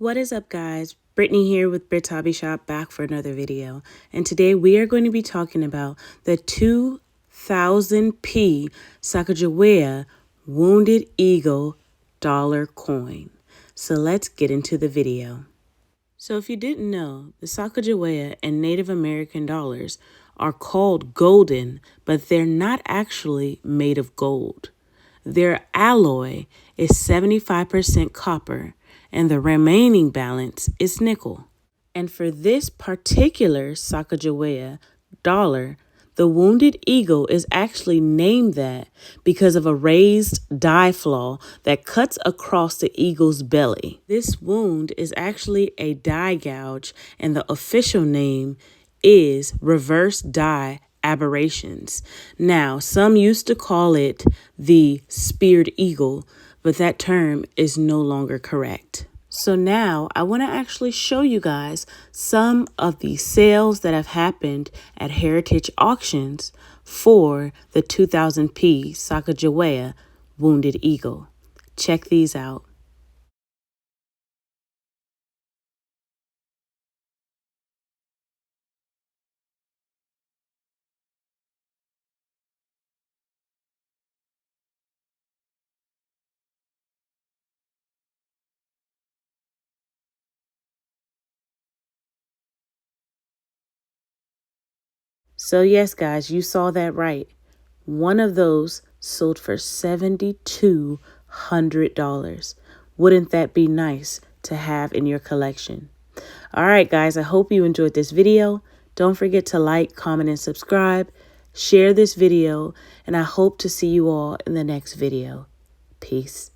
What is up, guys? Brittany here with Brit's Hobby Shop, back for another video. And today we are going to be talking about the 2000p Sacagawea Wounded Eagle dollar coin. So let's get into the video. So if you didn't know, the Sacagawea and Native American dollars are called golden, but they're not actually made of gold. Their alloy is 75% copper, and the remaining balance is nickel. And for this particular Sacagawea dollar, the Wounded Eagle is actually named that because of a raised die flaw that cuts across the eagle's belly. This wound is actually a die gouge, and the official name is reverse die aberrations. Now, some used to call it the speared eagle, but that term is no longer correct. So now I want to actually show you guys some of the sales that have happened at heritage auctions for the 2000p Sacagawea Wounded Eagle. Check these out. So yes, guys, you saw that right. One of those sold for $7,200. Wouldn't that be nice to have in your collection? All right, guys, I hope you enjoyed this video. Don't forget to like, comment, and subscribe. Share this video, and I hope to see you all in the next video. Peace.